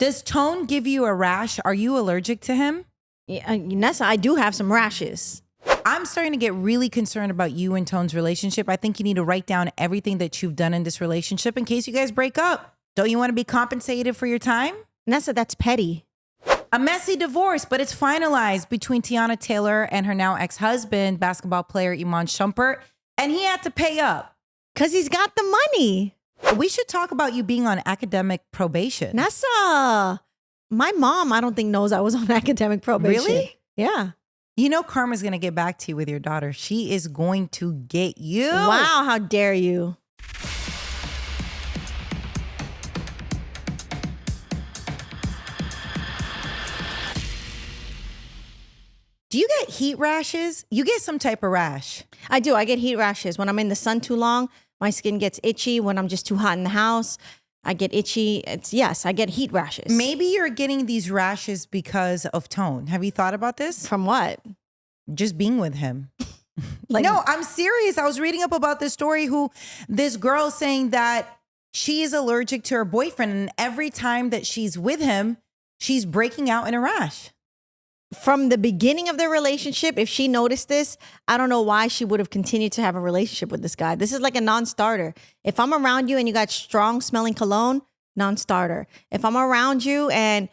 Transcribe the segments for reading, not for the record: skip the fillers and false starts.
Does Tone give you a rash? Are you allergic to him? Yeah, Nessa, I do have some rashes. I'm starting to get really concerned about you and Tone's relationship. I think you need to write down everything that you've done in this relationship in case you guys break up. Don't you want to be compensated for your time? Nessa, that's petty. A messy divorce, but it's finalized between Teyana Taylor and her now ex-husband, basketball player Iman Shumpert, and he had to pay up. Because he's got the money. We should talk about you being on academic probation. Nessa, my mom, I don't think knows I was on academic probation. Really? Yeah. You know Karma's going to get back to you with your daughter. She is going to get you. Wow, how dare you. Do you get heat rashes? You get some type of rash. I do. I get heat rashes. When I'm in the sun too long, my skin gets itchy. When I'm just too hot in the house, I get itchy. Yes, I get heat rashes. Maybe you're getting these rashes because of Tone. Have you thought about this? From what? Just being with him. Like, No, I'm serious. I was reading up about this story this girl saying that she is allergic to her boyfriend, and every time that she's with him, she's breaking out in a rash. from the beginning of their relationship, if she noticed this, I don't know why she would have continued to have a relationship with this guy. This is like a non-starter. If I'm around you and you got strong smelling cologne, non-starter. If I'm around you and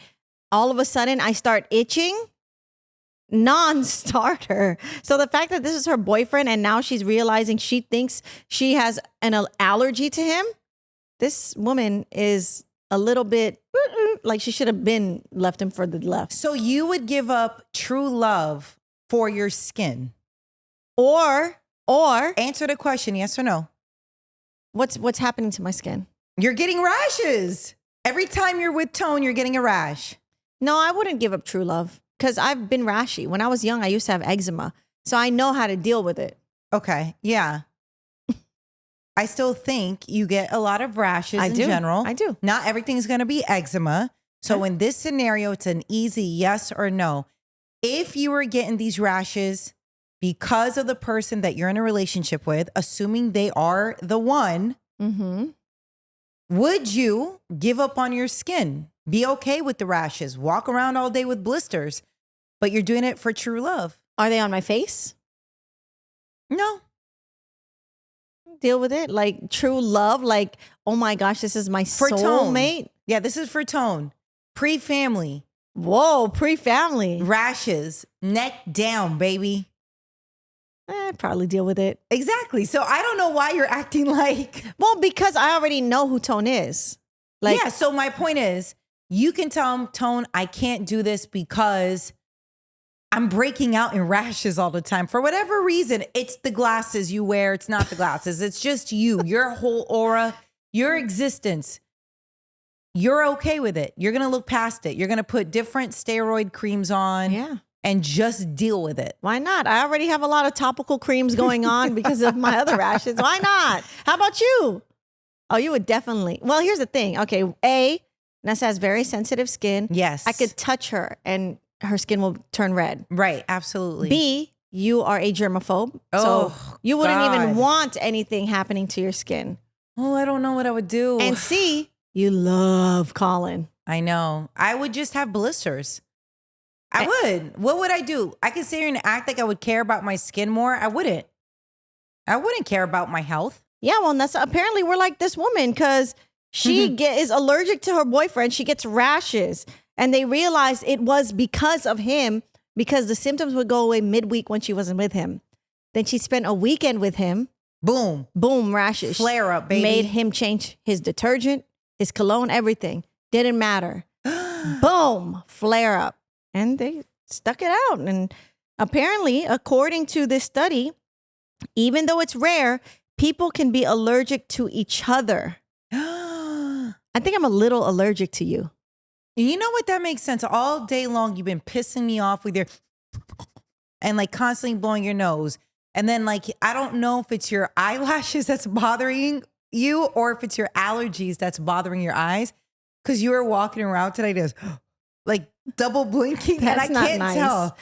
all of a sudden I start itching, non-starter. So the fact that this is her boyfriend and now she's realizing she thinks she has an allergy to him, this woman is a little bit like she should have been left him for the left. So you would give up true love for your skin? Or Answer the question, yes or no. what's happening to my skin? You're getting rashes. Every time you're with Tone, you're getting a rash. No, I wouldn't give up true love because I've been rashy. When I was young, I used to have eczema. So I know how to deal with it. Okay, yeah. I still think you get a lot of rashes in general. I do. Not everything's going to be eczema. So in this scenario, it's an easy yes or no. If you were getting these rashes because of the person that you're in a relationship with, assuming they are the one, would you give up on your skin? Be okay with the rashes. Walk around all day with blisters, but you're doing it for true love. Are they on my face? No. Deal with it like true love, like, oh my gosh, this is my For soulmate. Tone. Yeah, this is for Tone. Pre-family. Whoa, pre-family. Rashes. Neck down, baby. I'd probably deal with it. Exactly. So I don't know why you're acting like... Well, because I already know who Tone is. Like, yeah, so my point is, you can tell him, Tone, I can't do this because I'm breaking out in rashes all the time. For whatever reason, it's the glasses you wear. It's not the glasses. It's just you, your whole aura, your existence. You're okay with it. You're going to look past it. You're going to put different steroid creams on and just deal with it. Why not? I already have a lot of topical creams going on because of my other rashes. Why not? How about you? Oh, you would definitely. Well, here's the thing. Okay, A, Nessa has very sensitive skin. Yes. I could touch her and her skin will turn red. Right, absolutely. B, you are a germaphobe. Oh, so you wouldn't God. even want anything happening to your skin. Oh, I don't know what I would do. And C, you love Colin. I know. I would just have blisters. I would. What would I do? I could sit here and act like I would care about my skin more. I wouldn't. I wouldn't care about my health. Yeah, well, Nessa, apparently we're like this woman because she is allergic to her boyfriend. She gets rashes. And they realized it was because of him, because the symptoms would go away midweek when she wasn't with him. Then she spent a weekend with him. Boom. Boom, rashes. Flare up, baby. Made him change his detergent, his cologne, everything. Didn't matter. Boom, flare up. And they stuck it out. And apparently, according to this study, even though it's rare, people can be allergic to each other. I think I'm a little allergic to you. You know what? That makes sense. All day long, you've been pissing me off with your and like constantly blowing your nose. And then like, I don't know if it's your eyelashes that's bothering you or if it's your allergies that's bothering your eyes. Because you were walking around today just like double blinking, That's and I not can't nice. tell.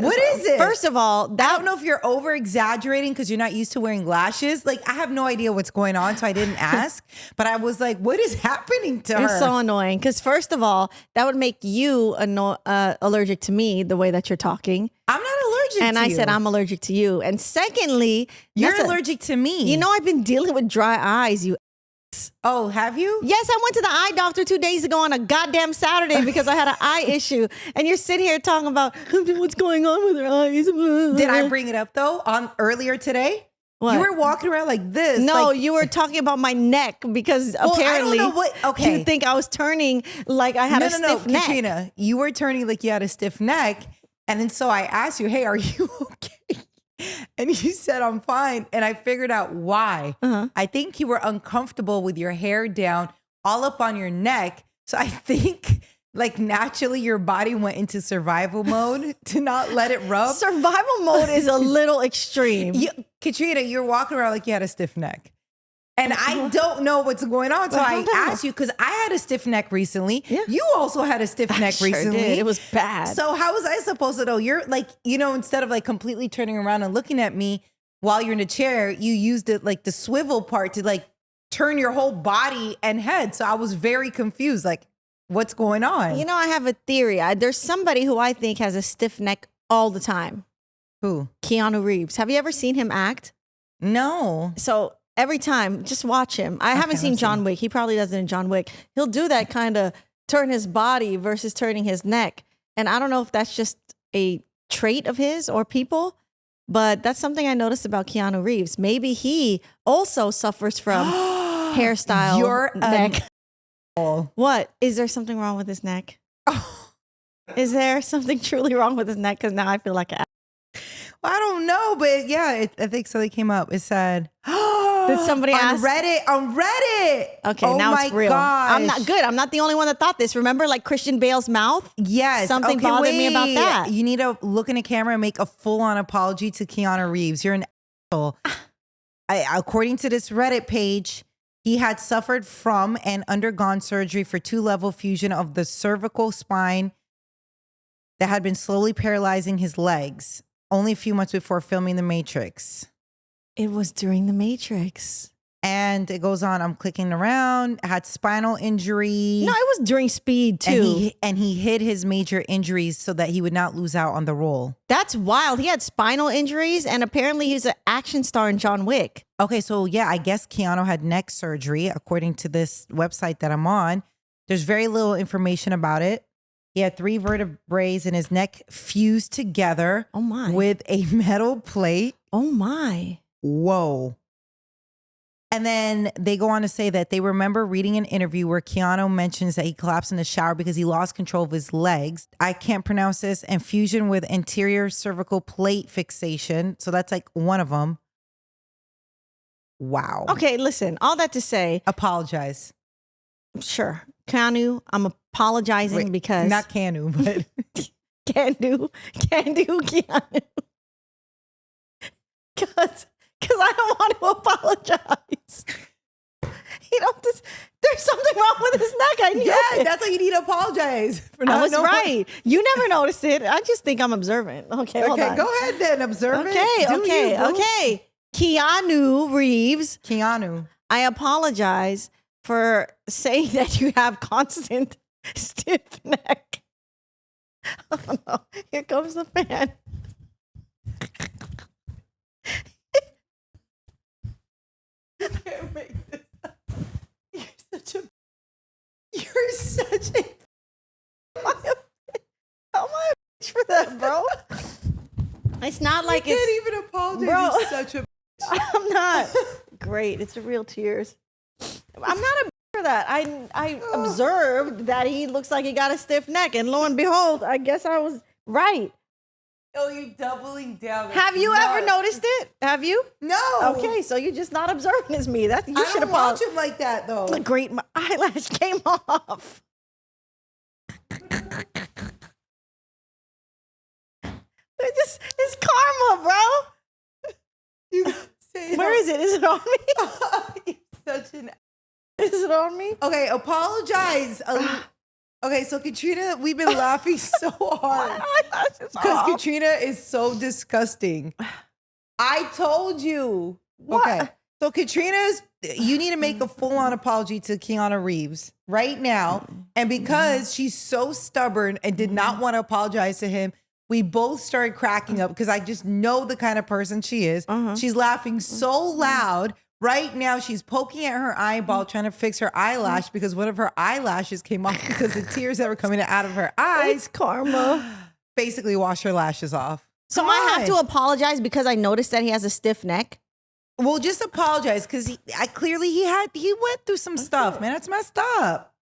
What is it? First of all, I that don't know if you're over exaggerating because you're not used to wearing lashes. Like, I have no idea what's going on, so I didn't ask. But I was like, what is happening to her? It's so annoying because first of all, that would make you allergic to me the way that you're talking. I'm not allergic And to I you. said I'm allergic to you. And secondly, You're Nessa, allergic to me. You know I've been dealing with dry eyes. Oh, have you? Yes, I went to the eye doctor 2 days ago on a goddamn Saturday because I had an eye issue. And you're sitting here talking about what's going on with her eyes. Did I bring it up though on earlier today? What? You were walking around like this. No, like, you were talking about my neck because Well, apparently I don't know what. Okay, you think I was turning like I had a stiff neck. Katrina, you were turning like you had a stiff neck, and then so I asked you, "Hey, are you okay?" And you said, "I'm fine," and I figured out why. Uh-huh. I think you were uncomfortable with your hair down all up on your neck, so I think like naturally your body went into survival mode to not let it rub. Survival mode is a little extreme. Katrina, you're walking around like you had a stiff neck. And I don't know what's going on. So Well, I asked you, because I had a stiff neck recently. Yeah. You also had a stiff neck Sure recently. did. It was bad. So how was I supposed to know? You're like, instead of like completely turning around and looking at me while you're in the chair, you used it like the swivel part to like turn your whole body and head. So I was very confused. Like, what's going on? I have a theory. There's somebody who I think has a stiff neck all the time. Who? Keanu Reeves. Have you ever seen him act? No. So every time, just watch him. I haven't seen let's John see. Wick. He probably does it in John Wick. He'll do that kind of turn his body versus turning his neck. And I don't know if that's just a trait of his or people, but that's something I noticed about Keanu Reeves. Maybe he also suffers from hairstyle You're neck. What? Is there something wrong with his neck? Is there something truly wrong with his neck? Because now I feel like I don't know, but yeah, I think something came up. It said, did somebody on ask? Reddit? On Reddit. Okay, oh now my it's real. Gosh. I'm not good. I'm not the only one that thought this. Remember, like Christian Bale's mouth? Yes. Something bothered me about that. You need to look in the camera and make a full-on apology to Keanu Reeves. You're an asshole. According to this Reddit page, he had suffered from and undergone surgery for 2-level fusion of the cervical spine that had been slowly paralyzing his legs only a few months before filming The Matrix. It was during The Matrix. And it goes on. I'm clicking around. Had spinal injury. No, it was during Speed too. And he hid his major injuries so that he would not lose out on the role. That's wild. He had spinal injuries, and apparently he's an action star in John Wick. Okay, so yeah, I guess Keanu had neck surgery, according to this website that I'm on. There's very little information about it. He had 3 vertebrae in his neck fused together Oh my. with a metal plate. Oh my. Whoa. And then they go on to say that they remember reading an interview where Keanu mentions that he collapsed in the shower because he lost control of his legs. I can't pronounce this. And fusion with anterior cervical plate fixation. So that's like one of them. Wow. Okay, listen, all that to say, Apologize. sure. Keanu, I'm apologizing Wait, because not Keanu, but can do Keanu. Because I don't want to apologize. There's something wrong with his neck. I knew yeah, it. that's why you need to apologize. For I was knowing. right. You never noticed it. I just think I'm observant. Okay, hold Okay, on. go ahead then. Observe it. Okay, Do you, boo. okay. Keanu Reeves, Keanu. I apologize for saying that you have constant stiff neck. Oh no, here comes the fan. I can't make this up. You're such a How am I a bitch for that, bro? It's not like you it's. can't even apologize. Bro. You're such a I'm not. Great. It's real tears. I'm not a bitch for that. I observed that he looks like he got a stiff neck, and lo and behold, I guess I was right. Oh, you doubling down. Have you ever noticed it? Have you? No. Okay, so you're just not observing as me. That you I should don't have watch him like that though. Great, my eyelash came off. It's karma, bro. You say Where is it? Is it on me? You're such an. Is it on me? Okay, apologize. Okay, so Katrina, we've been laughing so hard because Katrina is so disgusting. I told you. What? Okay, so you need to make a full-on apology to Keanu Reeves right now. And because she's so stubborn and did not want to apologize to him, we both started cracking up because I just know the kind of person she is. She's laughing so loud. Right now, she's poking at her eyeball, trying to fix her eyelash because one of her eyelashes came off because the tears that were coming out of her eyes. It's karma. Basically, wash her lashes off. So Come I have on. to apologize because I noticed that he has a stiff neck. Well, just apologize because he went through some stuff, man. That's messed up.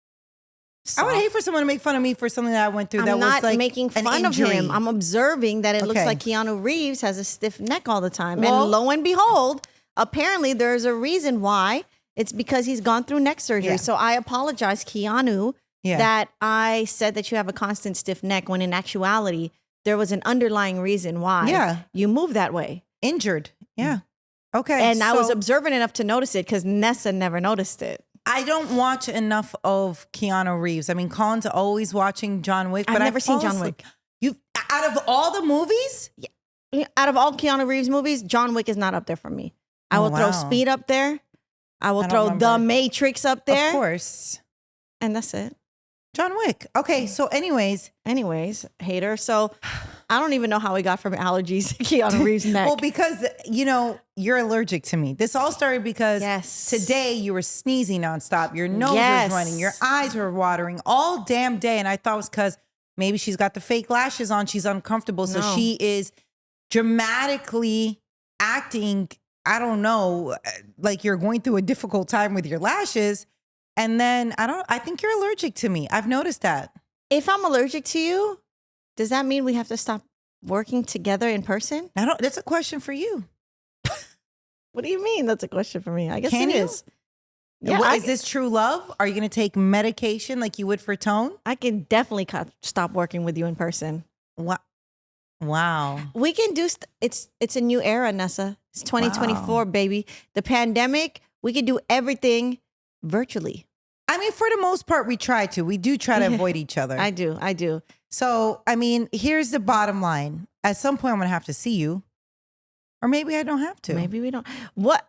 I would hate for someone to make fun of me for something that I went through. I'm that not was like making an fun of injury. him. I'm observing that it looks Okay. like Keanu Reeves has a stiff neck all the time. Well- and lo and behold, apparently there's a reason why. It's because he's gone through neck surgery. Yeah. So I apologize, Keanu, Yeah. that I said that you have a constant stiff neck when in actuality, there was an underlying reason why Yeah. you move that way. Injured. Yeah. Okay. And I was so observant enough to notice it because Nessa never noticed it. I don't watch enough of Keanu Reeves. I mean, Colin's always watching John Wick, but I've never seen fall John asleep. Wick. You out of all the movies? Out of all Keanu Reeves movies, John Wick is not up there for me. I Oh, will throw wow. Speed up there. I will I don't throw The remember. Matrix up there. Of course. And that's it. John Wick. Okay, so anyways. Anyways, hater. So I don't even know how we got from allergies to Keanu Reeves' neck. Well, because, you're allergic to me. This all started because Yes. today you were sneezing nonstop. Your nose Yes. was running. Your eyes were watering all damn day. And I thought it was because maybe she's got the fake lashes on. She's uncomfortable. So No. she is dramatically acting, I don't know, like you're going through a difficult time with your lashes. And then I think you're allergic to me. I've noticed that. If I'm allergic to you, does that mean we have to stop working together in person? That's a question for you. What do you mean? That's a question for me. I guess Can it you? is. Yeah, Is this true love? Are you going to take medication like you would for Tone? I can definitely stop working with you in person. Wow. We can do it's a new era, Nessa. It's 2024, baby. The pandemic, we can do everything virtually. I mean, for the most part, we try to. We do try to avoid each other. I do. So, I mean, here's the bottom line. At some point, I'm going to have to see you. Or maybe I don't have to. Maybe we don't.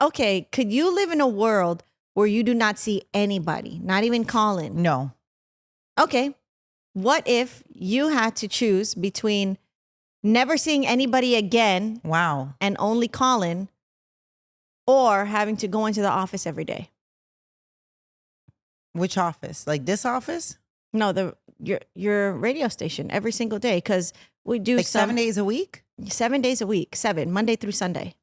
Okay, could you live in a world where you do not see anybody, not even Colin? No. Okay. What if you had to choose between never seeing anybody again Wow. and only Colin, or having to go into the office every day? Which office? Like this office? No, your radio station every single day, because we do Like 7 days a week? 7 days a week, Monday through Sunday.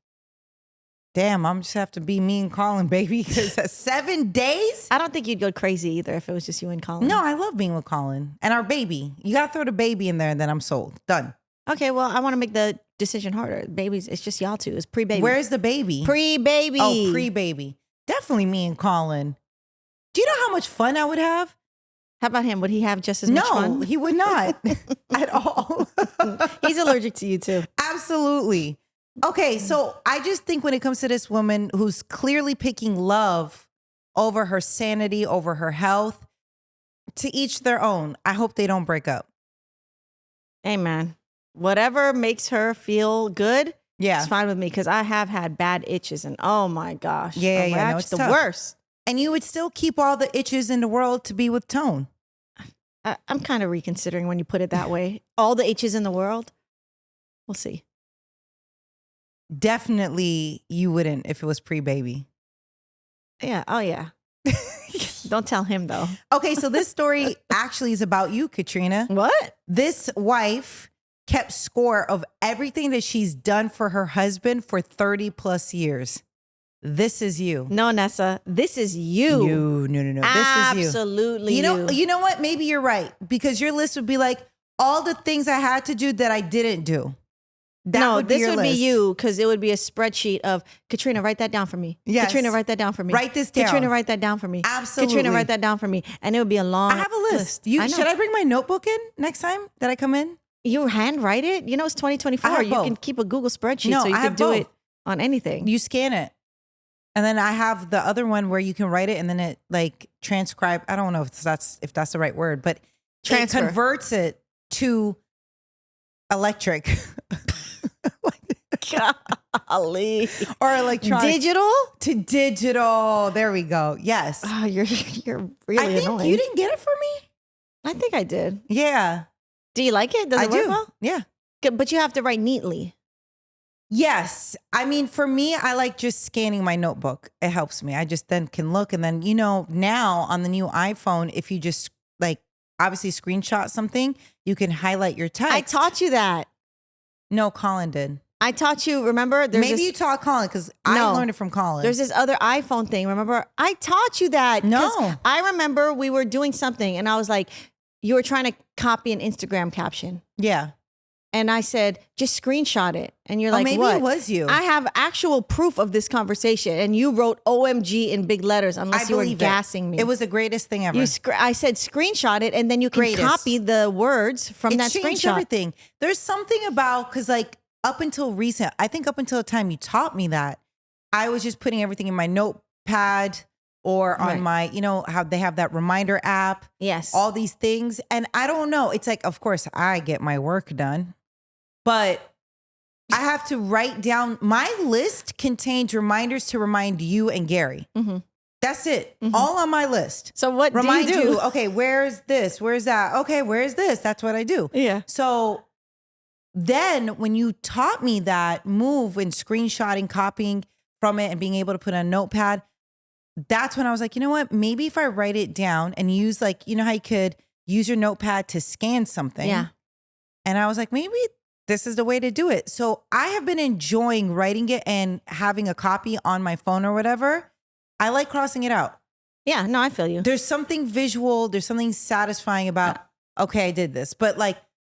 Damn, I'm just have to be me and Colin, baby. Because 7 days? I don't think you'd go crazy either if it was just you and Colin. No, I love being with Colin. And our baby. You got to throw the baby in there and then I'm sold. Done. Okay, well, I want to make the decision harder. Babies, it's just y'all two. It's pre-baby. Where's the baby? Pre-baby? Oh, pre-baby. Definitely me and Colin. Do you know how much fun I would have? How about him? Would he have just as much No, fun? he would not at all. He's allergic to you too. Absolutely. Okay, so I just think when it comes to this woman who's clearly picking love over her sanity, over her health, to each their own. I hope they don't break up. Hey, man. Whatever makes her feel good, Yeah. it's fine with me, because I have had bad itches, and oh my gosh. Yeah, yeah, no, That's it's the tough. worst. And you would still keep all the itches in the world to be with Tone. I'm kind of reconsidering when you put it that way. All the itches in the world. We'll see. Definitely you wouldn't if it was pre-baby. Yeah. Oh, yeah. Don't tell him, though. Okay, so this story actually is about you, Katrina. What? This wife kept score of everything that she's done for her husband for 30 plus years. This is you. No, Nessa. This is you. No. This is you. Absolutely. You know what? Maybe you're right, because your list would be like all the things I had to do that I didn't do. That would be this your would list. be you, because it would be a spreadsheet of Katrina, write that down for me. Yes. Katrina, write that down for me. Write this down. Katrina, write that down for me. Absolutely. Katrina, write that down for me. And it would be a long I have a list. I know. Should I bring my notebook in next time that I come in? You handwrite it? You know, it's 2024. I have You both. can keep a Google spreadsheet, No, so you I can have do both. it on anything. You scan it. And then I have the other one where you can write it and then it like transcribe. I don't know if that's the right word, but Transfer. It converts it to electric Golly. or electronic. Digital? To digital. There we go. Yes. Oh, you're really I think annoying. you didn't get it for me. I think I did. Yeah. Do you like it? Does it work well? Yeah. Good, but you have to write neatly. Yes. I mean, for me, I like just scanning my notebook. It helps me. I just then can look. And then, now on the new iPhone, if you just obviously screenshot something, you can highlight your text. I taught you that. No, Colin did. I taught you, remember? Maybe you taught Colin because I learned it from Colin. There's this other iPhone thing. Remember? I taught you that. 'Cause No. I remember we were doing something and I was like, you were trying to copy an Instagram caption. Yeah. And I said, just screenshot it. And you're like, maybe what? it was you. I have actual proof of this conversation. And you wrote OMG in big letters unless you were gassing me. It was the greatest thing ever. I said screenshot it and then you can copy the words from that changed screenshot. everything. There's something about, because up until recent, I think up until the time you taught me that, I was just putting everything in my notepad or on my, how they have that reminder app. Yes. All these things. And I don't know. It's like, of course, I get my work done, but I have to write down. My list contains reminders to remind you and Gary. Mm-hmm. That's it. Mm-hmm. All on my list. So what remind do you do? Okay, where's this? Where's that? Okay, where's this? That's what I do. Yeah. So then when you taught me that move in screenshotting, copying from it and being able to put on a notepad, that's when I was like, you know what? Maybe if I write it down and use how you could use your notepad to scan something. Yeah. And I was like, maybe this is the way to do it. So I have been enjoying writing it and having a copy on my phone or whatever. I like crossing it out. Yeah, no, I feel you. There's something visual. There's something satisfying about, okay, I did this. But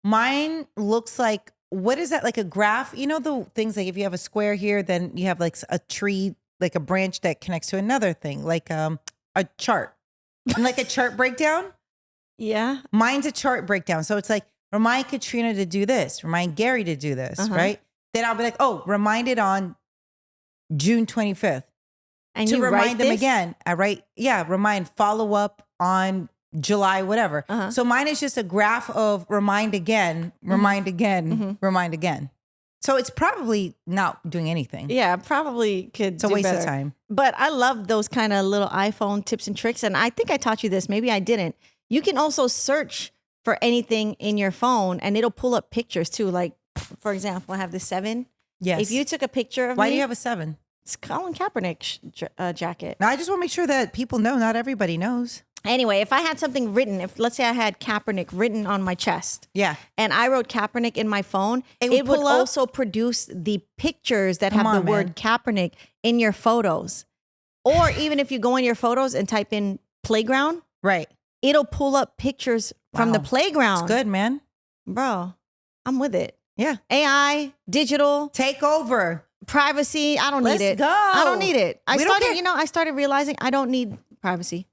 mine looks like, what is that? Like a graph? You know, the things like if you have a square here, then you have like a tree, like a branch that connects to another thing, like a chart. And like a chart breakdown. Yeah. Mine's a chart breakdown. So it's like, remind Katrina to do this. Remind Gary to do this, right? Then I'll be like, oh, remind it on June 25th. And to you remind them this? again. I write, remind, follow up on July, whatever. So mine is just a graph of remind again, remind again, remind again. So it's probably not doing anything. Yeah, probably could. It's a waste of time. But I love those kind of little iPhone tips and tricks. And I think I taught you this. Maybe I didn't. You can also search for anything in your phone and it'll pull up pictures too. Like, for example, I have the 7. Yes. If you took a picture of Why me. do you have a 7? It's Colin Kaepernick jacket. Now, I just want to make sure that people know. Not everybody knows. Anyway, if I had something written, let's say I had Kaepernick written on my chest. Yeah. And I wrote Kaepernick in my phone, it would pull up? also produce the pictures that have the word Kaepernick in your photos. Or even if you go in your photos and type in playground, right, it'll pull up pictures from the playground. It's good, man. Bro, I'm with it. Yeah. AI, digital. Take over. Privacy. I don't need it. Let's go. I don't need it. I don't care. I started realizing I don't need privacy.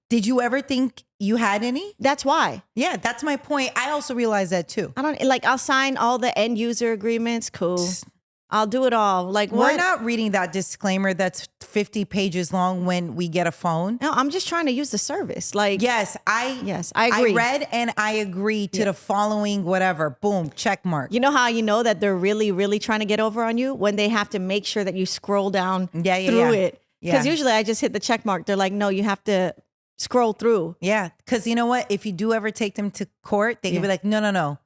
Did you ever think you had any? That's why. Yeah, that's my point. I also realized that too. I'll sign all the end user agreements. Cool. I'll do it all. Like, we're not reading that disclaimer that's 50 pages long when we get a phone. No, I'm just trying to use the service. Like, yes, I agree. I read and I agree to the following whatever. Boom, check mark. You know how you know that they're really, really trying to get over on you? When they have to make sure that you scroll down through it. Because usually I just hit the check mark. They're like, no, you have to scroll through. Yeah, because you know what? If you do ever take them to court, they can be like, no.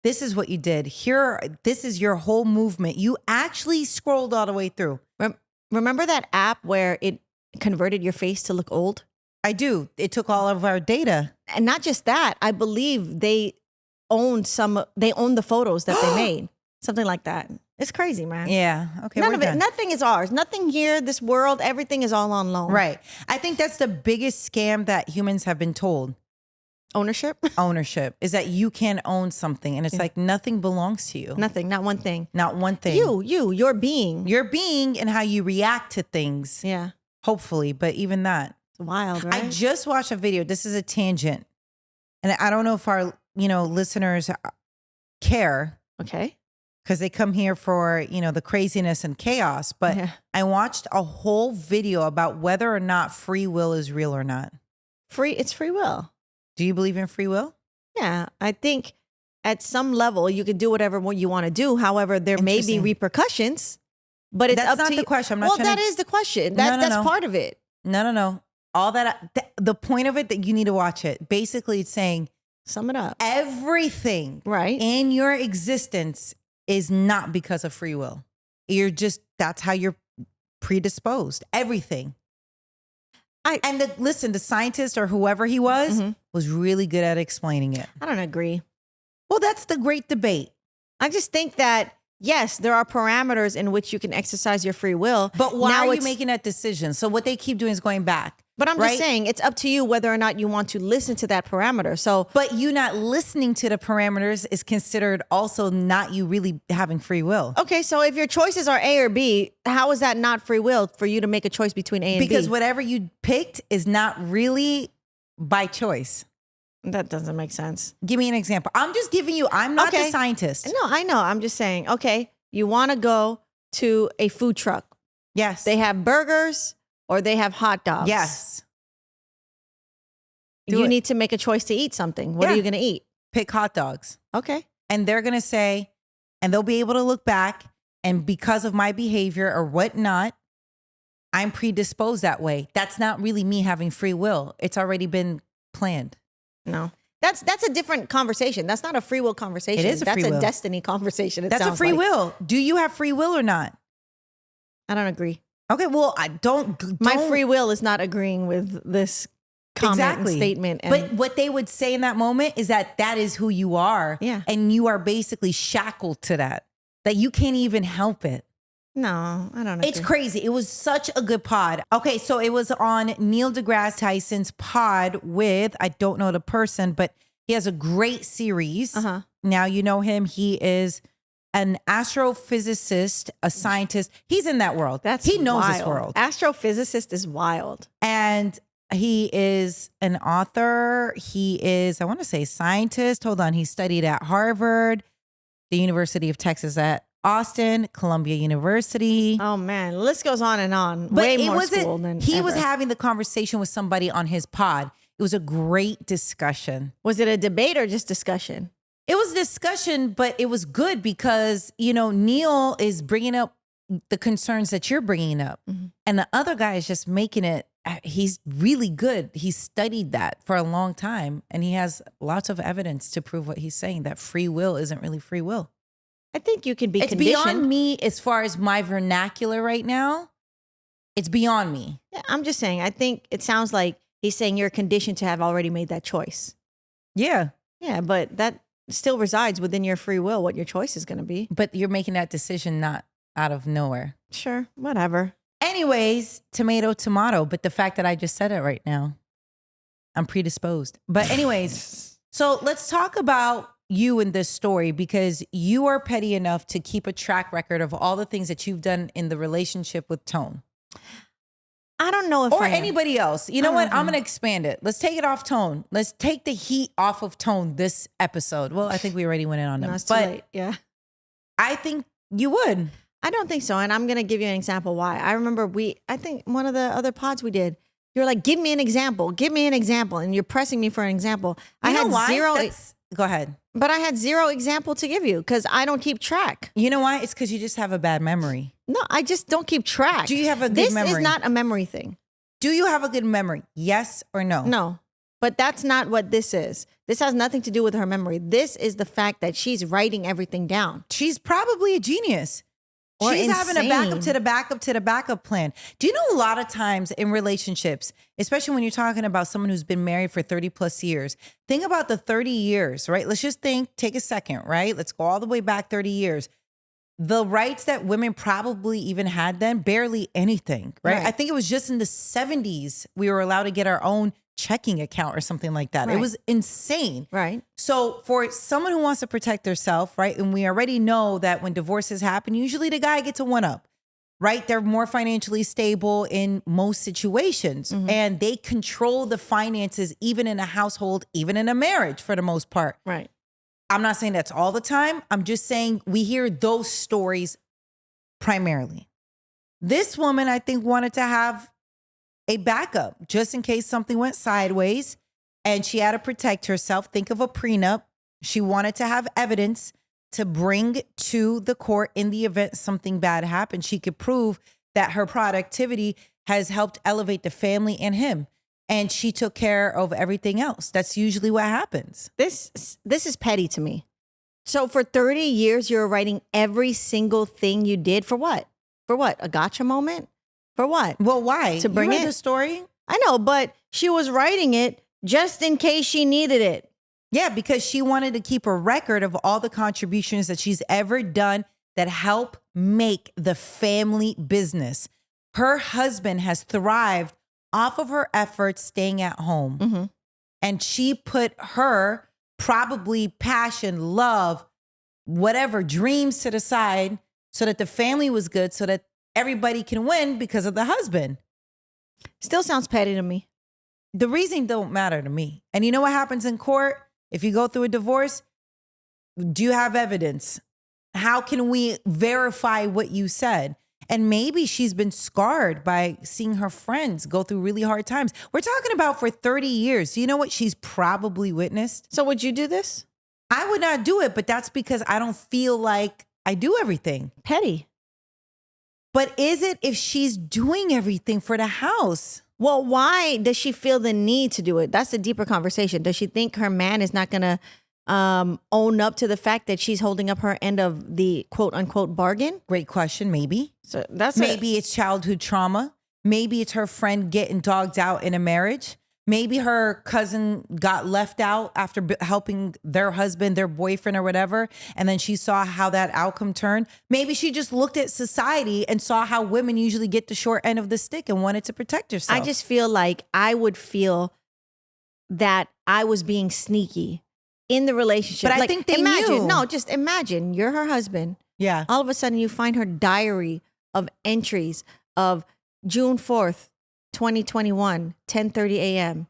This is what you did. This is your whole movement. You actually scrolled all the way through. Remember that app where it converted your face to look old? I do. It took all of our data. And not just that, I believe they own the photos that they made. Something like that. It's crazy, man. Yeah. Okay. Nothing is ours. Nothing here, this world, everything is all on loan. Right. I think that's the biggest scam that humans have been told. Ownership is that you can own something. And it's like nothing belongs to you. Nothing. Not one thing. Not one thing. Your being. Your being and how you react to things. Yeah. Hopefully. But even that. It's wild, right? I just watched a video. This is a tangent. And I don't know if our, listeners care. Okay. Because they come here for, the craziness and chaos. But I watched a whole video about whether or not free will is real or not. It's free will. Do you believe in free will? Yeah, I think at some level you could do whatever you want to do. However, there may be repercussions, but it's That's up not to the you. question. I'm not Well, trying that to... is the question. No, no, That's no. part of it. No. All the point of it that you need to watch it. Basically, it's saying Sum it up. everything Right. in your existence is not because of free will. That's how you're predisposed. Everything. Listen, the scientist or whoever he was really good at explaining it. I don't agree. Well, that's the great debate. I just think that, yes, there are parameters in which you can exercise your free will. But why are you making that decision? So what they keep doing is going back. But I'm just saying, it's up to you whether or not you want to listen to that parameter. So, but you not listening to the parameters is considered also not you really having free will. Okay, so if your choices are A or B, how is that not free will for you to make a choice between A and B? Because whatever you picked is not really by choice. That doesn't make sense. Give me an example. I'm just giving you, I'm not the scientist. No, I know. I'm just saying, okay, you want to go to a food truck. Yes. They have burgers or they have hot dogs. Yes. You need to make a choice to eat something. What are you going to eat? Pick hot dogs. Okay. And they're going to say, and they'll be able to look back, and because of my behavior or whatnot, I'm predisposed that way. That's not really me having free will. It's already been planned. No. That's a different conversation. That's not a free will conversation. It is a free will. That's a destiny conversation. That's a free will. Do you have free will or not? I don't agree. Okay, well, I don't. My free will is not agreeing with this comment and statement. But what they would say in that moment is that is who you are. Yeah. And you are basically shackled to that you can't even help it. No, I don't know. It's crazy. It was such a good pod. Okay, so it was on Neil deGrasse Tyson's pod with, I don't know the person, but he has a great series. Now you know him. He is an astrophysicist, a scientist. He's in that world. He knows this world. Astrophysicist is wild. And he is an author. He is, I want to say, scientist. Hold on. He studied at Harvard, the University of Texas at Austin, Columbia University. Oh man, the list goes on and on. But Way more school than he ever. was having the conversation with somebody on his pod. It was a great discussion. Was it a debate or just discussion? It was discussion, but it was good because, Neil is bringing up the concerns that you're bringing up. And the other guy is just making it, he's really good. He's studied that for a long time. And he has lots of evidence to prove what he's saying, that free will isn't really free will. I think you can be conditioned. It's beyond me as far as my vernacular right now. It's beyond me. Yeah, I'm just saying, I think it sounds like he's saying you're conditioned to have already made that choice. Yeah. Yeah, but that still resides within your free will, what your choice is going to be. But you're making that decision not out of nowhere. Sure, whatever. Anyways, tomato. But the fact that I just said it right now, I'm predisposed. But anyways, so let's talk about you in this story, because you are petty enough to keep a track record of all the things that you've done in the relationship with Tone. I don't know if or anybody else. You know what? I'm going to expand it. Let's take it off Tone. Let's take the heat off of Tone this episode. Well, I think we already went in on them. No, it's too late. Yeah. I think you would. I don't think so. And I'm going to give you an example why. I remember I think one of the other pods we did, you're like, give me an example. Give me an example. And you're pressing me for an example. I had zero. Go ahead. But I had zero example to give you because I don't keep track. You know why? It's because you just have a bad memory. No, I just don't keep track. Do you have a good memory? This is not a memory thing. Do you have a good memory? Yes or no? No, but that's not what this is. This has nothing to do with her memory. This is the fact that she's writing everything down. She's probably a genius. She's having a backup to the backup to the backup plan. Do you know a lot of times in relationships, especially when you're talking about someone who's been married for 30 plus years, think about the 30 years, right? Let's just take a second, right? Let's go all the way back 30 years. The rights that women probably even had then, barely anything, right? I think it was just in the 70s we were allowed to get our own checking account or something like that. It was insane. Right. So for someone who wants to protect herself, right? And we already know that when divorces happen, usually the guy gets a one up, right? They're more financially stable in most situations and they control the finances, even in a household, even in a marriage for the most part. Right. I'm not saying that's all the time. I'm just saying we hear those stories primarily. This woman, I think, wanted to have a backup just in case something went sideways. and she had to protect herself. Think of a prenup. She wanted to have evidence to bring to the court in the event something bad happened. She could prove that her productivity has helped elevate the family and him. And she took care of everything else. That's usually what happens. This is petty to me. So for 30 years, you're writing every single thing you did for what? For what? A gotcha moment? For what? Well, why? To bring you read it? the story? I know, but she was writing it just in case she needed it. Yeah, because she wanted to keep a record of all the contributions that she's ever done that help make the family business. Her husband has thrived off of her efforts staying at home. Mm-hmm. And she put her probably passion, love, whatever, dreams to the side so that the family was good, so that everybody can win because of the husband. Still sounds petty to me. The reason don't matter to me. And you know what happens in court? If you go through a divorce, do you have evidence? How can we verify what you said? And maybe she's been scarred by seeing her friends go through really hard times. We're talking about for 30 years. Do you know what she's probably witnessed? So would you do this? I would not do it, but that's because I don't feel like I do everything. Petty. But is it if she's doing everything for the house? Well, why does she feel the need to do it? That's a deeper conversation. Does she think her man is not going to own up to the fact that she's holding up her end of the quote unquote bargain? Great question. Maybe. So that's maybe it's childhood trauma. Maybe it's her friend getting dogged out in a marriage. Maybe her cousin got left out after helping their husband, their boyfriend or whatever. And then she saw how that outcome turned. Maybe she just looked at society and saw how women usually get the short end of the stick and wanted to protect herself. I just feel like I would feel that I was being sneaky in the relationship. But I like, think they imagine, knew. No, just imagine you're her husband. Yeah. All of a sudden you find her diary of entries of June 4th, 2021, 10:30 a.m.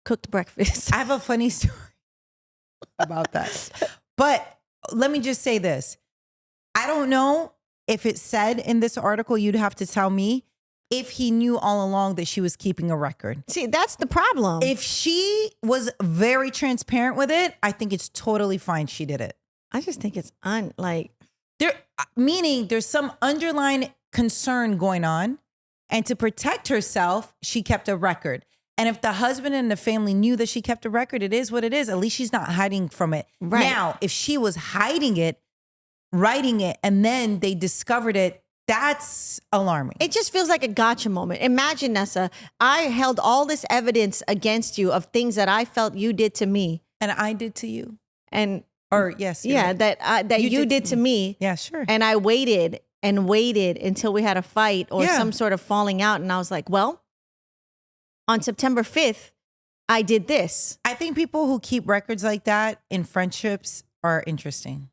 cooked breakfast. I have a funny story about that. But let me just say this. I don't know if it said in this article, you'd have to tell me if he knew all along that she was keeping a record. See, that's the problem. If she was very transparent with it, I think it's totally fine she did it. I just think it's Meaning there's some underlying concern going on. And to protect herself, she kept a record. And if the husband and the family knew that she kept a record, it is what it is. At least she's not hiding from it. Right. Now, if she was hiding it, writing it, and then they discovered it, that's alarming. It just feels like a gotcha moment. Imagine, Nessa, I held all this evidence against you of things that I felt you did to me. And I did to you. And or yes. Yeah, right. that you did to me. Yeah, sure. And I waited and waited until we had a fight or some sort of falling out. And I was like, well, on September 5th, I did this. I think people who keep records like that in friendships are interesting.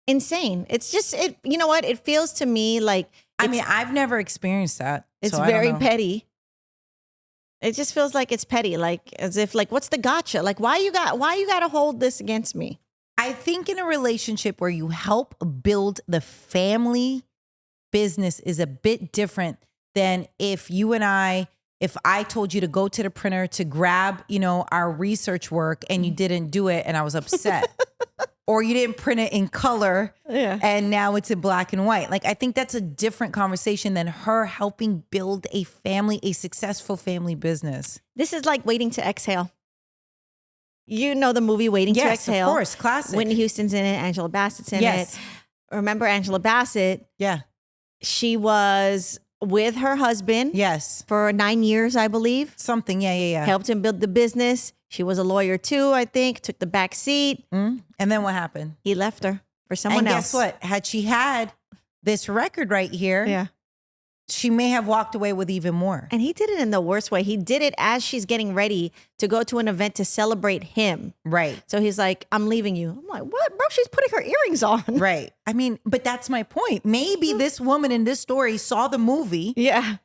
Insane. It's just, you know what? It feels to me like, I mean, I've never experienced that. It's so very petty. It just feels like it's petty. Like as if like, what's the gotcha? Like why you got to hold this against me? I think in a relationship where you help build the family business is a bit different than if I told you to go to the printer to grab, our research work and you didn't do it and I was upset. Or you didn't print it in color and now it's in black and white. Like, I think that's a different conversation than her helping build a successful family business. This is like Waiting to Exhale. You know the movie Waiting to Exhale. Yes, of course. Classic. Whitney Houston's in it. Angela Bassett's in it. Remember Angela Bassett? Yeah. She was with her husband. Yes. For 9 years, I believe. Something. Yeah. Helped him build the business. She was a lawyer too, I think. Took the back seat. And then what happened? He left her for someone else. And guess what? Had she had this record right here, she may have walked away with even more. And he did it in the worst way. He did it as she's getting ready to go to an event to celebrate him. Right. So he's like, I'm leaving you. I'm like, what? Bro, she's putting her earrings on. Right. I mean, but that's my point. Maybe this woman in this story saw the movie. Yeah.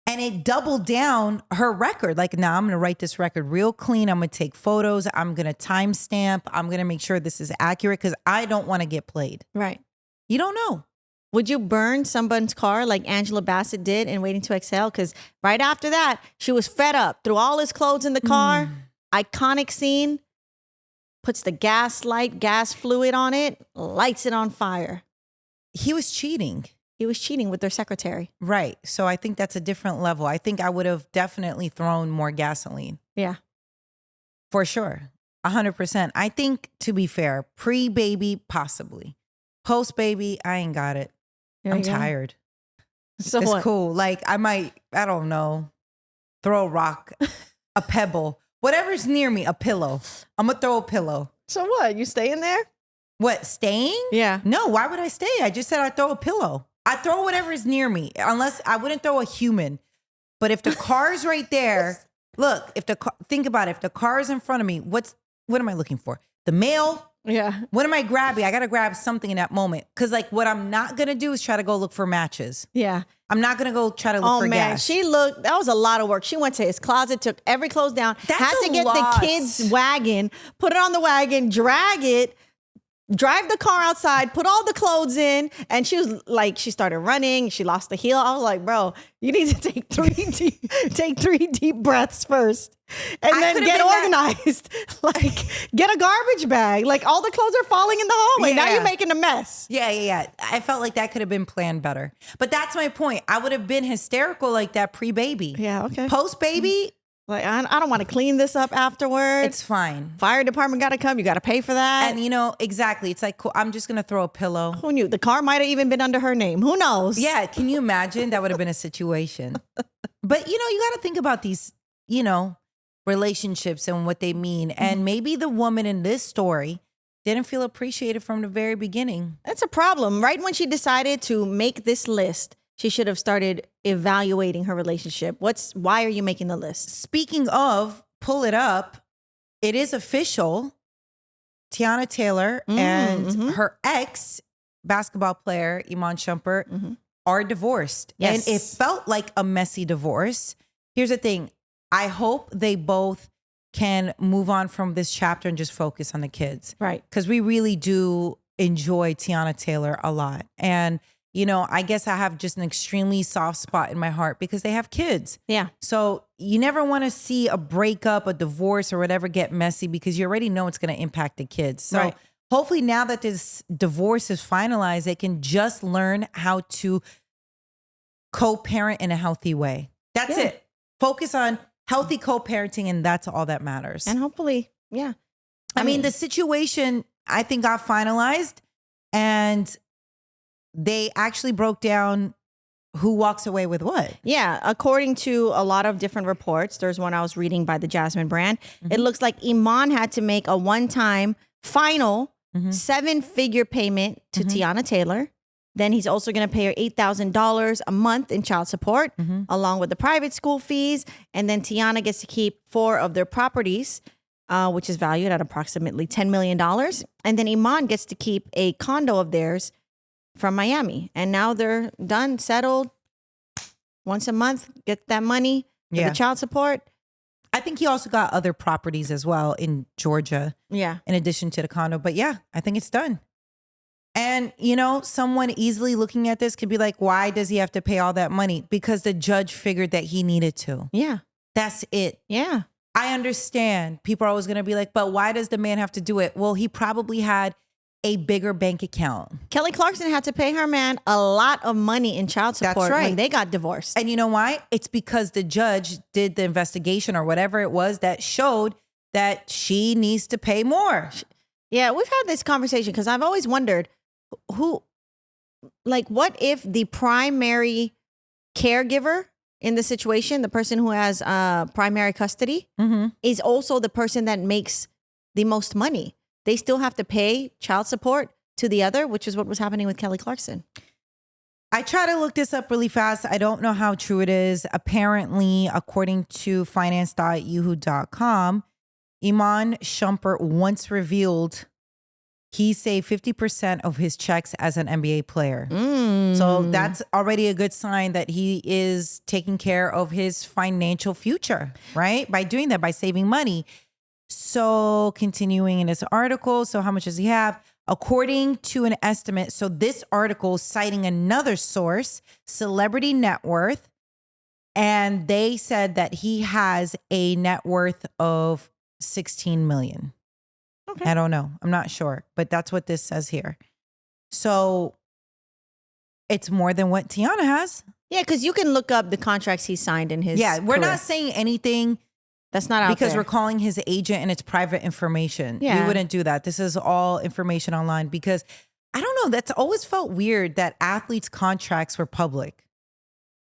And it doubled down her record. Like, now I'm going to write this record real clean. I'm going to take photos. I'm going to timestamp. I'm going to make sure this is accurate because I don't want to get played. Right. You don't know. Would you burn someone's car like Angela Bassett did in Waiting to Exhale? Because right after that, she was fed up, threw all his clothes in the car. iconic scene, puts the gas fluid on it, lights it on fire. He was cheating. He was cheating with their secretary. Right. So I think that's a different level. I think I would have definitely thrown more gasoline. Yeah. For sure. 100%. I think, to be fair, pre-baby, possibly. Post-baby, I ain't got it. I'm tired. So it's what? cool. Like, I don't know, throw a rock, a pebble, whatever's near me, a pillow. I'm going to throw a pillow. So what? You staying there? What, staying? Yeah. No, why would I stay? I just said I'd throw a pillow. I throw whatever is near me, unless I wouldn't throw a human. But if the car's right there, look, think about it. If the car is in front of me, what am I looking for? The mail? Yeah. What am I grabbing? I got to grab something in that moment. Because like what I'm not going to do is try to go look for matches. Yeah. I'm not going to go try to look for gas. That was a lot of work. She went to his closet, took every clothes down, had to get the kids' wagon, put it on the wagon, drag it, drive the car outside, put all the clothes in. And she was like, she started running. She lost the heel. I was like, bro, you need to take three deep breaths first. And then get organized. Like, get a garbage bag. Like, all the clothes are falling in the hallway. Now you're making a mess. Yeah. I felt like that could have been planned better. But that's my point. I would have been hysterical like that pre-baby. Yeah, okay. Post-baby, like, I don't want to clean this up afterwards. it's fine. Fire department got to come. You got to pay for that. And exactly. It's like, cool. I'm just going to throw a pillow. Who knew? The car might have even been under her name. Who knows? Yeah. Can you imagine? That would have been a situation. But, you got to think about these, relationships and what they mean. And maybe the woman in this story didn't feel appreciated from the very beginning. That's a problem. Right when she decided to make this list, she should have started evaluating her relationship. Why are you making the list? Speaking of, pull it up. It is official. Teyana Taylor and her ex basketball player, Iman Shumpert, are divorced. Yes. And it felt like a messy divorce. Here's the thing. I hope they both can move on from this chapter and just focus on the kids. Right. Because we really do enjoy Teyana Taylor a lot. And I guess I have just an extremely soft spot in my heart because they have kids. Yeah. So you never want to see a breakup, a divorce, or whatever get messy because you already know it's going to impact the kids. So hopefully now that this divorce is finalized, they can just learn how to co-parent in a healthy way. That's it. Focus on healthy co-parenting, and that's all that matters. And hopefully, yeah. I mean, the situation, I think, got finalized, and they actually broke down who walks away with what. Yeah. According to a lot of different reports, there's one I was reading by the Jasmine brand. It looks like Iman had to make a one-time final 7-figure payment to Teyana Taylor. Then he's also going to pay her $8,000 a month in child support, along with the private school fees. And then Teyana gets to keep 4 of their properties, which is valued at approximately $10 million. And then Iman gets to keep a condo of theirs from Miami. And now they're done, settled. Once a month, get that money for the child support. I think he also got other properties as well in Georgia. Yeah. In addition to the condo. But yeah, I think it's done. And, someone easily looking at this could be like, why does he have to pay all that money? Because the judge figured that he needed to. Yeah. That's it. Yeah. I understand. People are always going to be like, but why does the man have to do it? Well, he probably had a bigger bank account. Kelly Clarkson had to pay her man a lot of money in child support when they got divorced. And you know why? It's because the judge did the investigation or whatever it was that showed that she needs to pay more. Yeah, we've had this conversation because I've always wondered what if the primary caregiver in the situation, the person who has primary custody, is also the person that makes the most money? They still have to pay child support to the other, which is what was happening with Kelly Clarkson. I try to look this up really fast. I don't know how true it is. Apparently, according to finance.yahoo.com, Iman Shumpert once revealed he saved 50% of his checks as an NBA player. So that's already a good sign that he is taking care of his financial future, right? By doing that, by saving money. So continuing in this article, so how much does he have? According to an estimate, so this article citing another source, Celebrity Net Worth, and they said that he has a net worth of 16 million. Okay. I don't know. I'm not sure, but that's what this says here. So it's more than what Teyana has. Yeah, because you can look up the contracts he signed in his Yeah, we're career. not saying anything That's not out because there. we're calling his agent and it's private information. Yeah. We wouldn't do that. This is all information online because I don't know. That's always felt weird that athletes' contracts were public.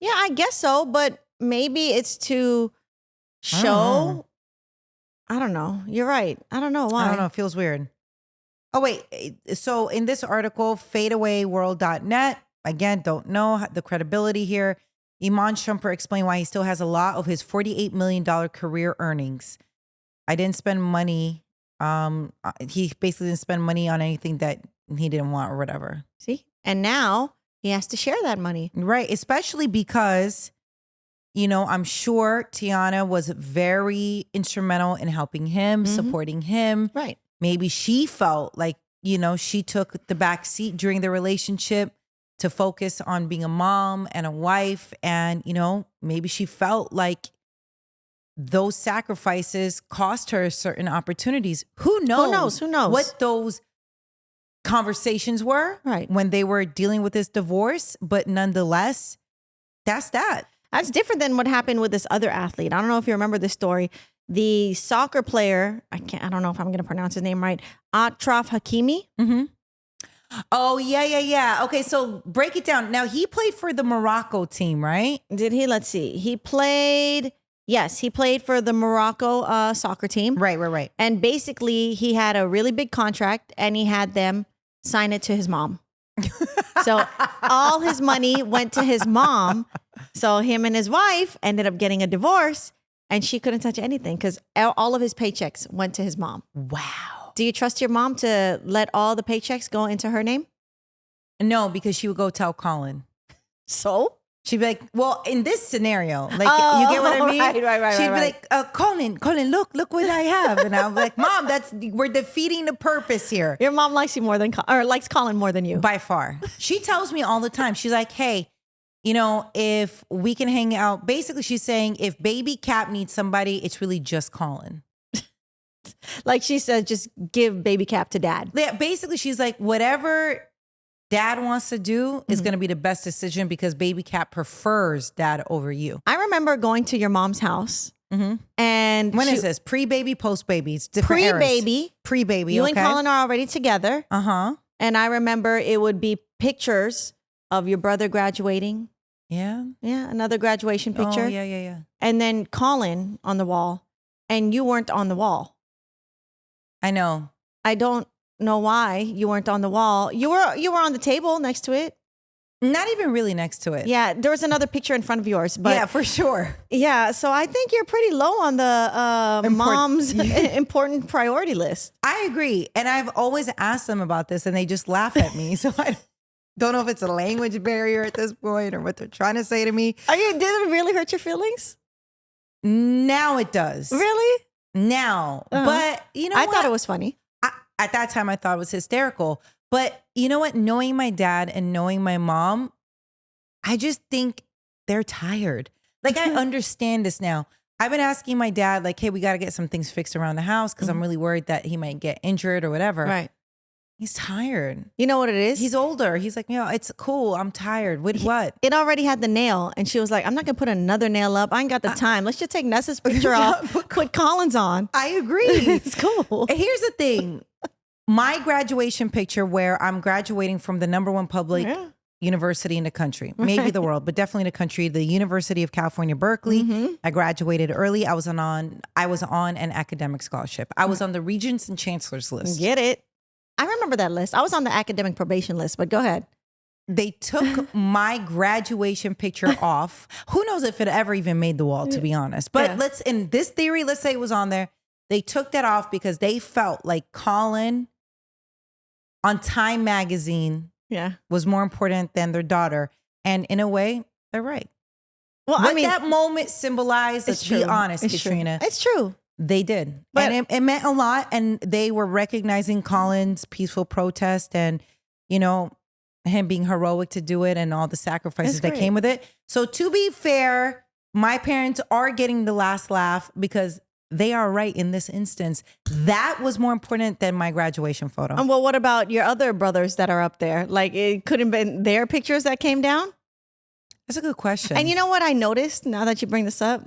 Yeah, I guess so, but maybe it's to show. I don't know. You're right. I don't know why. I don't know. It feels weird. Oh, wait. So in this article, fadeawayworld.net, again, don't know the credibility here. Iman Shumper explained why he still has a lot of his $48 million career earnings. I didn't spend money. He basically didn't spend money on anything that he didn't want or whatever. See? And now he has to share that money. Right. Especially because, I'm sure Teyana was very instrumental in helping him, supporting him. Right. Maybe she felt like, she took the back seat during the relationship to focus on being a mom and a wife. And, maybe she felt like those sacrifices cost her certain opportunities. Who knows? Who knows? What those conversations were when they were dealing with this divorce. But nonetheless, that's that. That's different than what happened with this other athlete. I don't know if you remember this story. The soccer player, I don't know if I'm going to pronounce his name right, Achraf Hakimi. Mm-hmm. Oh, yeah. Okay, so break it down. Now, he played for the Morocco team, right? Did he? Let's see. He played for the Morocco soccer team. Right. And basically, he had a really big contract and he had them sign it to his mom. So all his money went to his mom. So him and his wife ended up getting a divorce and she couldn't touch anything because all of his paychecks went to his mom. Wow. Do you trust your mom to let all the paychecks go into her name? No, because she would go tell Colin. So? She'd be like, well, in this scenario, like, you get what I mean? Right. She'd be like, Colin, look what I have. And I'm like, Mom, we're defeating the purpose here. Your mom likes you more than, or likes Colin more than you. By far. She tells me all the time. She's like, hey, if we can hang out, basically she's saying if baby Cap needs somebody, it's really just Colin. Like she said, just give baby Cap to dad. Yeah, basically she's like, whatever dad wants to do is going to be the best decision because baby Cap prefers dad over you. I remember going to your mom's house. And when is this? Pre-baby, post-baby? It's different pre-baby. eras. Pre-baby, You okay. and Colin are already together. Uh-huh. And I remember it would be pictures of your brother graduating. Yeah. Yeah, another graduation picture. Oh, yeah. And then Colin on the wall. And you weren't on the wall. I know. I don't know why you weren't on the wall. You were on the table next to it. Not even really next to it. Yeah, there was another picture in front of yours. But yeah, for sure. Yeah, so I think you're pretty low on the mom's important priority list. I agree. And I've always asked them about this and they just laugh at me. So I don't know if it's a language barrier at this point or what they're trying to say to me. Did it really hurt your feelings? Now it does. Really? Now. But you know I what? thought it was funny. At that time, I thought it was hysterical. But you know what? Knowing my dad and knowing my mom, I just think they're tired. Like, I understand this now. I've been asking my dad, like, hey, we got to get some things fixed around the house because I'm really worried that he might get injured or whatever. Right. He's tired. You know what it is? He's older. He's like, it's cool. I'm tired. What? It already had the nail. And she was like, I'm not going to put another nail up. I ain't got the time. Let's just take Nessa's picture off, put Colin's on. I agree. It's cool. And here's the thing. My graduation picture where I'm graduating from the #1 public university in the country, maybe the world, but definitely the country, the University of California, Berkeley. I graduated early. I was on an academic scholarship. I was on the Regents and Chancellors list. Get it? I remember that list. I was on the academic probation list, but go ahead. They took my graduation picture off. Who knows if it ever even made the wall, to be honest. But in this theory, let's say it was on there. They took that off because they felt like Colin on Time magazine was more important than their daughter. And in a way, they're right. Well, what that moment symbolized, let's be honest, Katrina. It's true. They did. But it meant a lot. And they were recognizing Colin's peaceful protest and, him being heroic to do it and all the sacrifices that came with it. So to be fair, my parents are getting the last laugh because they are right in this instance. That was more important than my graduation photo. And well, what about your other brothers that are up there? Like, it couldn't have been their pictures that came down? That's a good question. And you know what I noticed now that you bring this up?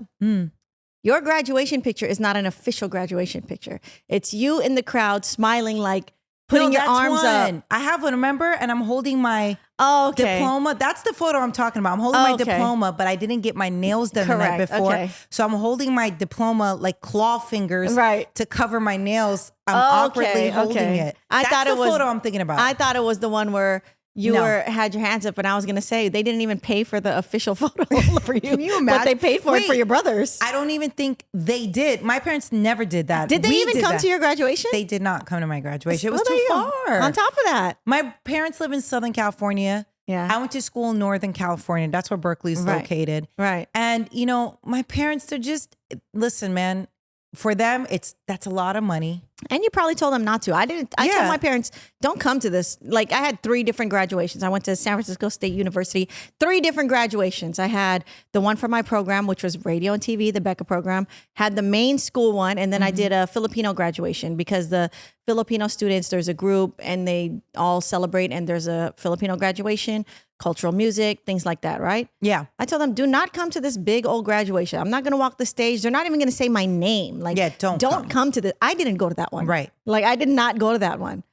Your graduation picture is not an official graduation picture. It's you in the crowd smiling, like putting your arms up. I have one, remember? And I'm holding my diploma. That's the photo I'm talking about. I'm holding my diploma, but I didn't get my nails done the night before. Okay. So I'm holding my diploma like claw fingers to cover my nails. I'm awkwardly holding it. That's the photo I'm thinking about. I thought it was the one where you had your hands up, and I was going to say they didn't even pay for the official photo for you. Can you imagine? But they paid for it for your brothers. I don't even think they did. My parents never did that. Did they even come to your graduation? They did not come to my graduation. It was too far. On top of that, my parents live in Southern California. Yeah. I went to school in Northern California. That's where Berkeley's located. Right. And, you know, my parents, they're just, listen, man, for them, that's a lot of money. And you probably told them not to. I told my parents, don't come to this. Like, I had 3 different graduations. I went to San Francisco State University, 3 different graduations. I had the one for my program, which was radio and TV, the Becca program, had the main school one. And then I did a Filipino graduation because the Filipino students, there's a group and they all celebrate, and there's a Filipino graduation, cultural music, things like that, right? Yeah. I told them, do not come to this big old graduation. I'm not going to walk the stage. They're not even going to say my name. Like, don't come to this. I didn't go to that one. Right. Like, I did not go to that one.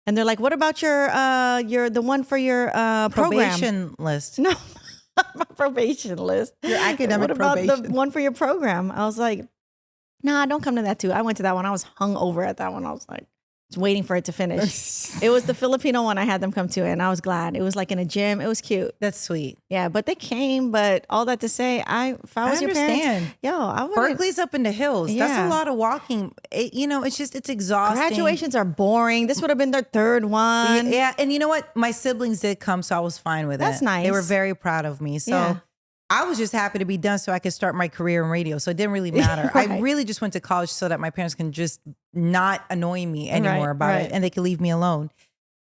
And they're like, what about your the one for your probation list? No, my probation list. Your academic what about probation. the one for your program? I was like, nah, don't come to that too. I went to that one. I was hung over at that one. I was like, just waiting for it to finish. It was the Filipino one I had them come to, and I was glad. It was like in a gym. It was cute. That's sweet. Yeah, but they came. But all that to say, if I was your parents, I would. Berkeley's up in the hills. Yeah. That's a lot of walking. It's exhausting. Graduations are boring. This would have been their 3rd one. Yeah, and you know what? My siblings did come, so I was fine with it. That's nice. They were very proud of me. So I was just happy to be done so I could start my career in radio. So it didn't really matter. Right. I really just went to college so that my parents can just not annoy me anymore about it, and they could leave me alone.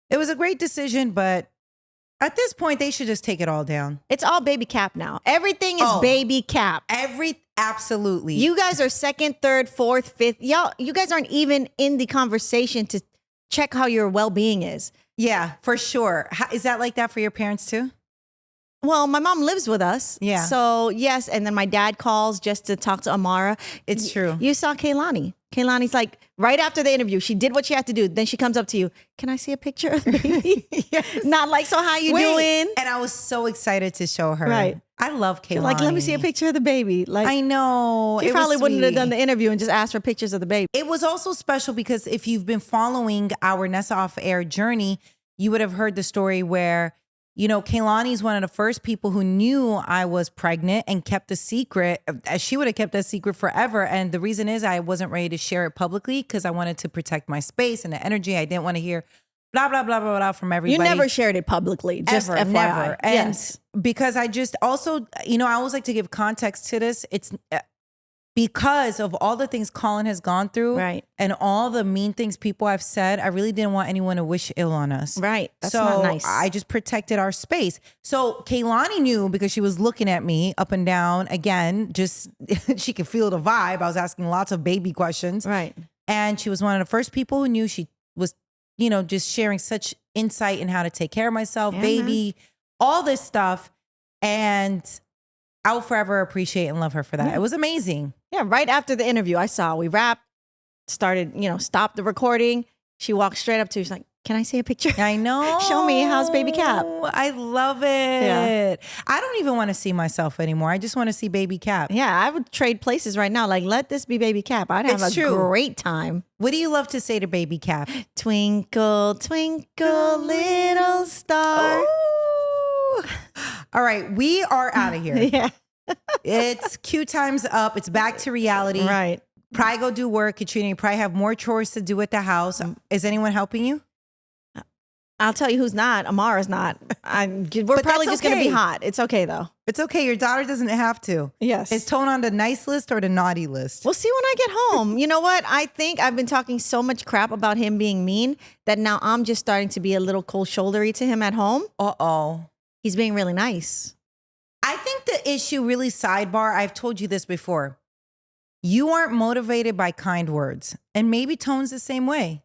It was a great decision, but at this point, they should just take it all down. It's all baby cap now. Everything is baby cap. Absolutely. You guys are 2nd, 3rd, 4th, 5th. You guys aren't even in the conversation to check how your well-being is. Yeah, for sure. Is that like that for your parents too? Well, my mom lives with us. Yeah. So, yes. And then my dad calls just to talk to Amara. It's true. You saw Kaylani. Kaylani's like, right after the interview, she did what she had to do. Then she comes up to you. Can I see a picture of the baby? Yes. Not like, so how you doing? And I was so excited to show her. Right. I love Kaylani. Like, let me see a picture of the baby. Like, I know. She probably wouldn't have done the interview and just asked for pictures of the baby. It was also special because if you've been following our Nessa Off Air journey, you would have heard the story where, you know, Kaylani's one of the first people who knew I was pregnant and kept a secret. She would have kept that secret forever. And the reason is I wasn't ready to share it publicly because I wanted to protect my space and the energy. I didn't want to hear blah, blah, blah, blah, blah from everybody. You never shared it publicly, just Ever, FYI. never. And yes. because I just also, you know, I always like to give context to this. It's because of all the things Colin has gone through, right, and all the mean things people have said, I really didn't want anyone to wish ill on us. Right. That's so not nice. I just protected our space. So Kaylani knew because she was looking at me up and down again, just she could feel the vibe. I was asking lots of baby questions. Right. And she was one of the first people who knew. She was, you know, just sharing such insight in how to take care of myself, baby, all this stuff. And I will forever appreciate and love her for that. Yeah. It was amazing. Yeah, right after the interview, we wrapped, started, stopped the recording. She walked straight up to me. She's like, can I see a picture? I know. Show me, how's baby Cap? I love it. Yeah. I don't even want to see myself anymore. I just want to see baby Cap. Yeah, I would trade places right now. Like, let this be baby Cap. I'd have great time. What do you love to say to baby Cap? Twinkle, twinkle, little star. Ooh. All right, we are out of here. Yeah. It's Q time's up. It's back to reality. Right. Probably go do work, Katrina. You probably have more chores to do at the house. Is anyone helping you? I'll tell you who's not. Amara's not. We're probably just going to be hot. It's okay, though. It's okay. Your daughter doesn't have to. Yes. Is Tone on the nice list or the naughty list? We'll see when I get home. You know what? I think I've been talking so much crap about him being mean that now I'm just starting to be a little cold shouldery to him at home. Uh-oh. He's being really nice. I think the issue really sidebar, I've told you this before. You aren't motivated by kind words. And maybe Tone's the same way.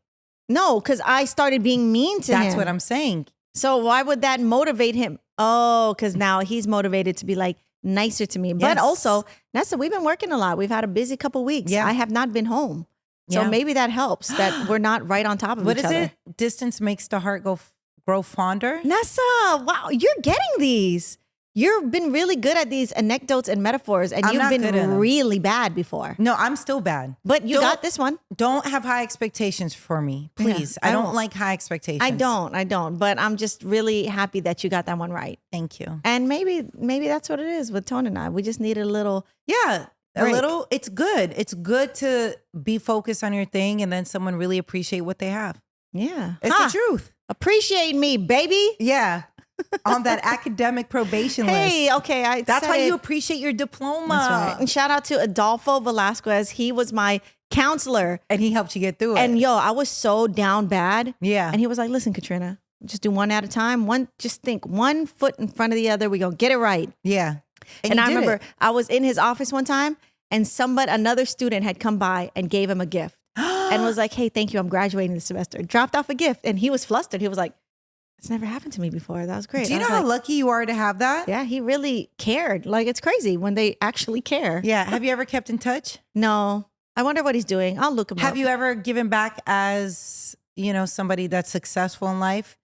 No, because I started being mean to him. That's what I'm saying. So why would that motivate him? Oh, because now he's motivated to be like nicer to me. But also, Nessa, we've been working a lot. We've had a busy couple weeks. Yeah. I have not been home. So maybe that helps that we're not right on top of each other. What is it? Distance makes the heart grow fonder? Nessa, wow, you're getting these. You've been really good at these anecdotes and metaphors, and you've been really bad before. No, I'm still bad. But you got this one. Don't have high expectations for me, please. Yeah, I don't like high expectations. I don't. But I'm just really happy that you got that one right. Thank you. And maybe that's what it is with Tone and I. We just need a little... Yeah, break. A little. It's good. It's good to be focused on your thing and then someone really appreciate what they have. Yeah. It's the truth. Appreciate me, baby. Yeah. On that academic probation list. Hey, okay. That's why you appreciate your diploma. That's right. And shout out to Adolfo Velasquez. He was my counselor. And he helped you get through it. And I was so down bad. Yeah. And he was like, listen, Katrina, just do one at a time. Just think one foot in front of the other. We're going to get it right. Yeah. And I remember I was in his office one time and another student had come by and gave him a gift and was like, hey, thank you. I'm graduating this semester. Dropped off a gift. And he was flustered. He was like, it's never happened to me before. That was great. Do you know how lucky you are to have that? Yeah, he really cared. Like, it's crazy when they actually care. Yeah. Have you ever kept in touch? No. I wonder what he's doing. I'll look him up. Have you ever given back as, somebody that's successful in life?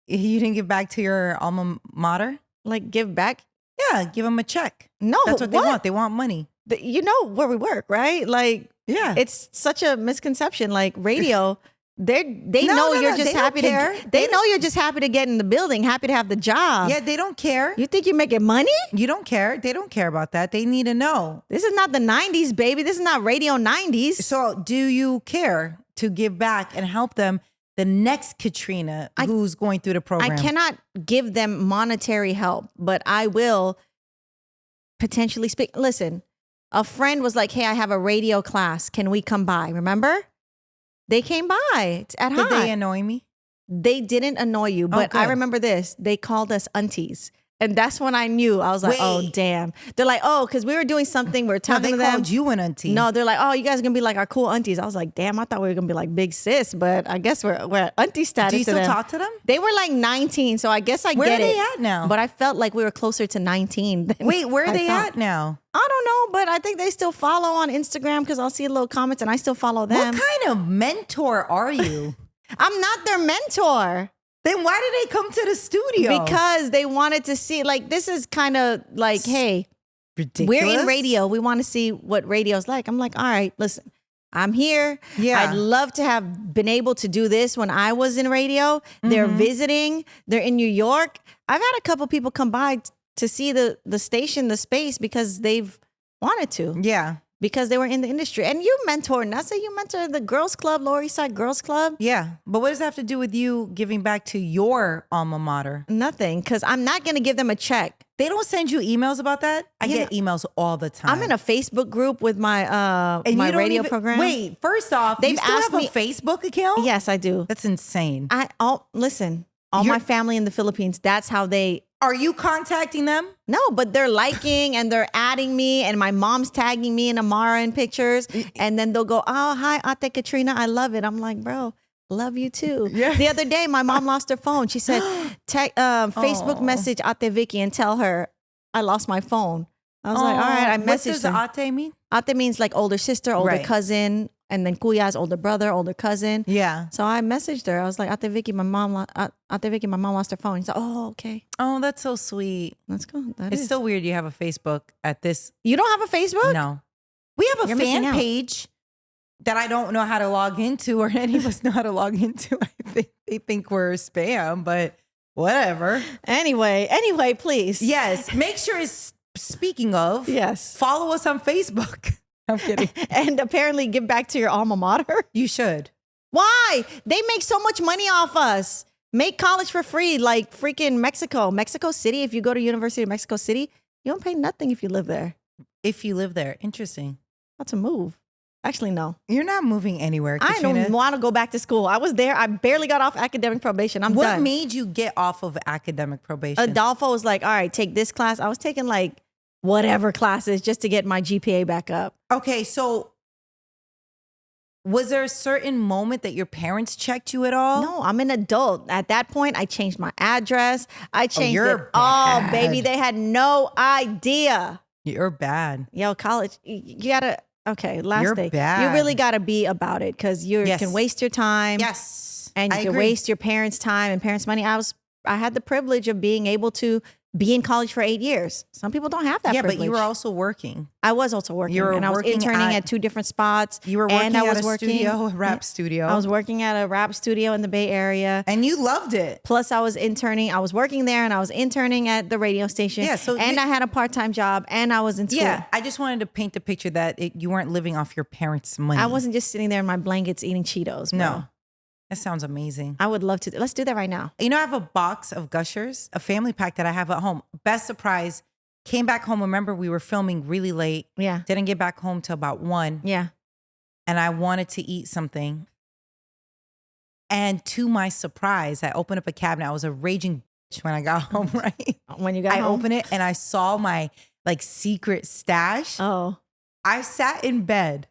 You didn't give back to your alma mater? Like, give back? Yeah, give them a check. No, that's what they want. They want money. You know where we work, right? Like, yeah, it's such a misconception. Like radio, they know you're just happy to. They know you're just happy to get in the building, happy to have the job. Yeah, they don't care. You think you're making money? You don't care. They don't care about that. They need to know. This is not the 90s, baby. This is not radio 90s. So, do you care to give back and help them? The next Katrina who's going through the program. I cannot give them monetary help, but I will potentially speak. Listen, a friend was like, hey, I have a radio class. Can we come by? Remember? They came by at High. Did they annoy me? They didn't annoy you, but I remember this. They called us aunties. And that's when I knew. I was like, oh, damn. They're like, oh, because we were doing something. We were talking to them. They called you an auntie. No, they're like, oh, you guys are going to be like our cool aunties. I was like, damn, I thought we were going to be like big sis. But I guess we're at auntie status. Do you still talk to them? They were like 19. So I guess I get it. Where are they at now? But I felt like we were closer to 19. Wait, where are they at now? I don't know, but I think they still follow on Instagram because I'll see little comments and I still follow them. What kind of mentor are you? I'm not their mentor. Then why did they come to the studio? Because they wanted to see, like, this is kind of like, hey, ridiculous. We're in radio. We want to see what radio's like. I'm like, all right, listen, I'm here. Yeah. I'd love to have been able to do this when I was in radio. Mm-hmm. They're visiting. They're in New York. I've had a couple people come by to see the station, the space, because they've wanted to. Yeah. Because they were in the industry. And you mentor Nessa, you mentor the girls club, Lower East Side Girls Club. Yeah. But what does that have to do with you giving back to your alma mater? Nothing, because I'm not going to give them a check. They don't send you emails about that? I get emails all the time. I'm in a Facebook group with my my radio program. Wait, first off, you still have a Facebook account? Yes, I do. That's insane. Listen, all my family in the Philippines, that's how they... Are you contacting them? No, but they're liking and they're adding me, and my mom's tagging me and Amara in pictures, and then they'll go, oh, hi, Ate Katrina, I love it. I'm like, bro, love you too. Yeah. The other day, my mom lost her phone. She said, Facebook message Ate Vicky and tell her I lost my phone. I was like, all right, I messaged her. What does Ate mean? Ate means like older sister, older cousin, and then Kuya's older brother, older cousin. Yeah. So I messaged her. I was like, Ate Vicky, my mom lost her phone. She said, oh, okay. Oh, that's so sweet. That's cool. It's still weird you have a Facebook at this. You don't have a Facebook? No. We have a fan page that I don't know how to log into, or any of us know how to log into. I think they think we're spam, but whatever. Anyway, please. Yes. Make sure it's, speaking of, yes, follow us on Facebook. I'm kidding. And apparently give back to your alma mater. You should. Why? They make so much money off us. Make college for free, like freaking Mexico City. If you go to University of Mexico City, you don't pay nothing if you live there. If you live there. Interesting. That's a move. Actually, no. You're not moving anywhere, Katrina. I don't want to go back to school. I was there. I barely got off academic probation. I'm done. What made you get off of academic probation? Adolfo was like, all right, take this class. I was taking like whatever classes just to get my GPA back up. Okay, so was there a certain moment that your parents checked you at all? No, I'm an adult. At that point, I changed my address. I changed you're it all, bad. baby. They had no idea. You're bad. Yo, college, you gotta, okay, last You're day. bad. You really gotta be about it because you can waste your time. Yes. And you I can agree. waste your parents' time and parents' money. I had the privilege of being able to be in college for 8 years. Some people don't have that privilege. But you were also working. I was also working. You were and I was working interning at 2 different spots. You were working and I at was a studio, a rap studio. I was working at a rap studio in the Bay Area. And you loved it. Plus, I was interning. I was working there and I was interning at the radio station. Yeah, so and I had a part-time job and I was in school. Yeah, I just wanted to paint the picture that you weren't living off your parents' money. I wasn't just sitting there in my blankets eating Cheetos. Bro. No. That sounds amazing. I would love to. Let's do that right now. You know, I have a box of Gushers, a family pack that I have at home. Best surprise. Came back home. Remember, we were filming really late. Yeah. Didn't get back home till about 1. Yeah. And I wanted to eat something. And to my surprise, I opened up a cabinet. I was a raging bitch when I got home, right? When you got home? I opened it and I saw my secret stash. Oh. I sat in bed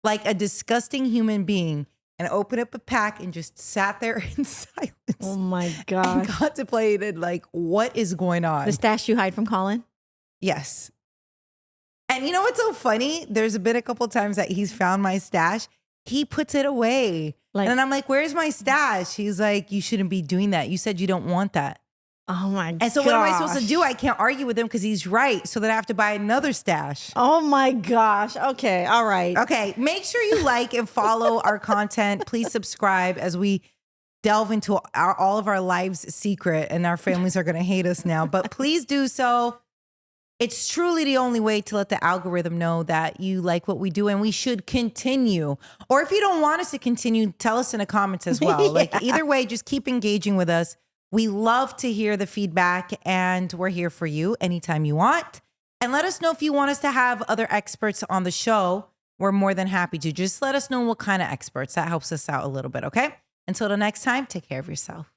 like a disgusting human being and opened up a pack and just sat there in silence. Oh my And gosh. contemplated what is going on. The stash you hide from Colin? Yes. And you know what's so funny? There's been a couple times that he's found my stash. He puts it away. And I'm like, where's my stash? He's like, you shouldn't be doing that. You said you don't want that. Oh my gosh. And so what am I supposed to do? I can't argue with him because he's right. So then I have to buy another stash. Oh my gosh. Okay. All right. Okay. Make sure you like and follow our content. Please subscribe as we delve into all of our lives' secret, and our families are going to hate us now. But please do so. It's truly the only way to let the algorithm know that you like what we do and we should continue. Or if you don't want us to continue, tell us in the comments as well. Either way, just keep engaging with us. We love to hear the feedback and we're here for you anytime you want. And let us know if you want us to have other experts on the show. We're more than happy to. Just let us know what kind of experts. That helps us out a little bit, okay? Until the next time, take care of yourself.